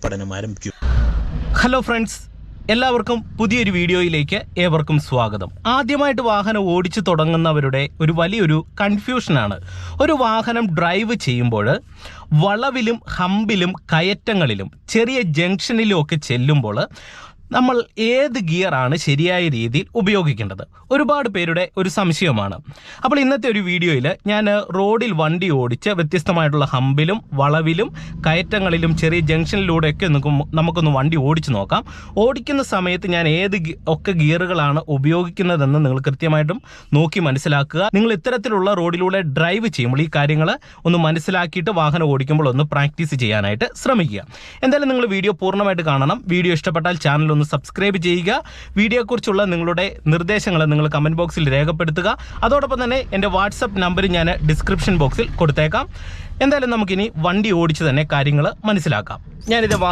പഠനം ആരംഭിക്കും. Hello friends, എല്ലാവർക്കും പുതിയൊരു വീഡിയോയിലേക്ക് ഏവർക്കും സ്വാഗതം. ആദ്യമായിട്ട് വാഹനം ഓടിച്ചു തുടങ്ങുന്നവരുടെ ഒരു വലിയൊരു കൺഫ്യൂഷനാണ്. ഒരു വാഹനം ഡ്രൈവ് ചെയ്യുമ്പോൾ വളവിലും ഹമ്പിലും കയറ്റങ്ങളിലും ചെറിയ ജംഗ്ഷനിലും ഒക്കെ ചെല്ലുമ്പോൾ നമ്മൾ ഏത് ഗിയറാണ് ശരിയായ രീതിയിൽ ഉപയോഗിക്കേണ്ടത്? ഒരുപാട് പേരുടെ ഒരു സംശയമാണ്. അപ്പോൾ ഇന്നത്തെ ഒരു വീഡിയോയിൽ ഞാൻ റോഡിൽ വണ്ടി ഓടിച്ച് വ്യത്യസ്തമായിട്ടുള്ള ഹമ്പിലും വളവിലും കയറ്റങ്ങളിലും ചെറിയ ജംഗ്ഷനിലൂടെയൊക്കെ നമുക്കൊന്ന് വണ്ടി ഓടിച്ച് നോക്കാം. ഓടിക്കുന്ന സമയത്ത് ഞാൻ ഏത് ഒക്കെ ഗിയറുകളാണ് ഉപയോഗിക്കുന്നതെന്ന് നിങ്ങൾ കൃത്യമായിട്ടും നോക്കി മനസ്സിലാക്കുക. നിങ്ങൾ ഇത്തരത്തിലുള്ള റോഡിലൂടെ ഡ്രൈവ് ചെയ്യുമ്പോൾ ഈ കാര്യങ്ങൾ ഒന്ന് മനസ്സിലാക്കിയിട്ട് വാഹനം ഓടിക്കുമ്പോൾ ഒന്ന് പ്രാക്ടീസ് ചെയ്യാനായിട്ട് ശ്രമിക്കുക. എന്തായാലും നിങ്ങൾ വീഡിയോ പൂർണ്ണമായിട്ട് കാണണം. വീഡിയോ ഇഷ്ടപ്പെട്ടാൽ ചാനൽ ഒന്ന് സബ്സ്ക്രൈബ് ചെയ്യുക. വീഡിയോയെക്കുറിച്ചുള്ള നിങ്ങളുടെ നിർദ്ദേശങ്ങൾ നിങ്ങൾ കമൻറ്റ് ബോക്സിൽ രേഖപ്പെടുത്തുക. അതോടൊപ്പം തന്നെ എൻ്റെ വാട്സപ്പ് നമ്പർ ഞാൻ ഡിസ്ക്രിപ്ഷൻ ബോക്സിൽ കൊടുത്തേക്കാം. എന്തായാലും നമുക്കിനി വണ്ടി ഓടിച്ച് തന്നെ കാര്യങ്ങൾ മനസ്സിലാക്കാം. ഞാനിത്